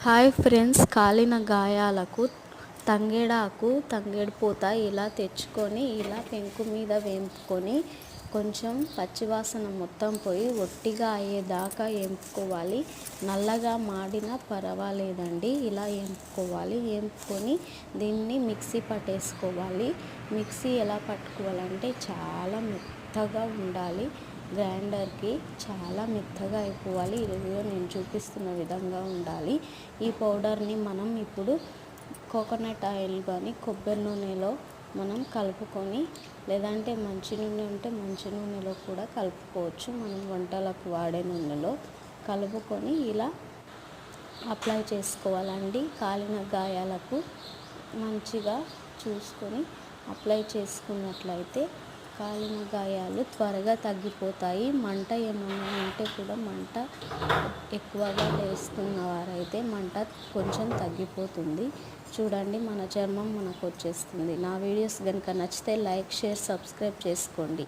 Hi friends, కాలిన గాయాలకు తంగేడాకు, తంగేడు పూత ఇలా తెచ్చుకొని ఇలా పెంకు మీద వేంపుకొని కొంచెం పచ్చివాసన మొత్తం పోయి ఒట్టిగా అయ్యేదాకా వేంపుకోవాలి. నల్లగా మాడినా పర్వాలేదండి, ఇలా వేంపుకోవాలి. వేంపుకొని దీన్ని మిక్సీ పట్టేసుకోవాలి. మిక్సీ ఎలా పట్టుకోవాలంటే చాలా మెత్తగా ఉండాలి. గ్రైండర్కి చాలా మెత్తగా అయిపోవాలి. ఇదిగో నేను చూపిస్తున్న విధంగా ఉండాలి. ఈ పౌడర్ని మనం ఇప్పుడు కోకోనట్ ఆయిల్ కానీ కొబ్బరి నూనెలో మనం కలుపుకొని, లేదంటే మంచి నూనె ఉంటే మంచి నూనెలో కూడా కలుపుకోవచ్చు. మనం వంటలకు వాడే నూనెలో కలుపుకొని ఇలా అప్లై చేసుకోవాలండి. కాలిన గాయాలకు మంచిగా చూసుకొని అప్లై చేసుకున్నట్లయితే కాలిన గాయాలు త్వరగా తగ్గిపోతాయి. మంట ఏమన్నా ఉంటే కూడా, మంట ఎక్కువగా వేస్తున్న వారైతే మంట కొంచెం తగ్గిపోతుంది. చూడండి, మన చర్మం మనకు వచ్చేస్తుంది. నా వీడియోస్ కనుక నచ్చితే లైక్, షేర్, సబ్స్క్రైబ్ చేసుకోండి.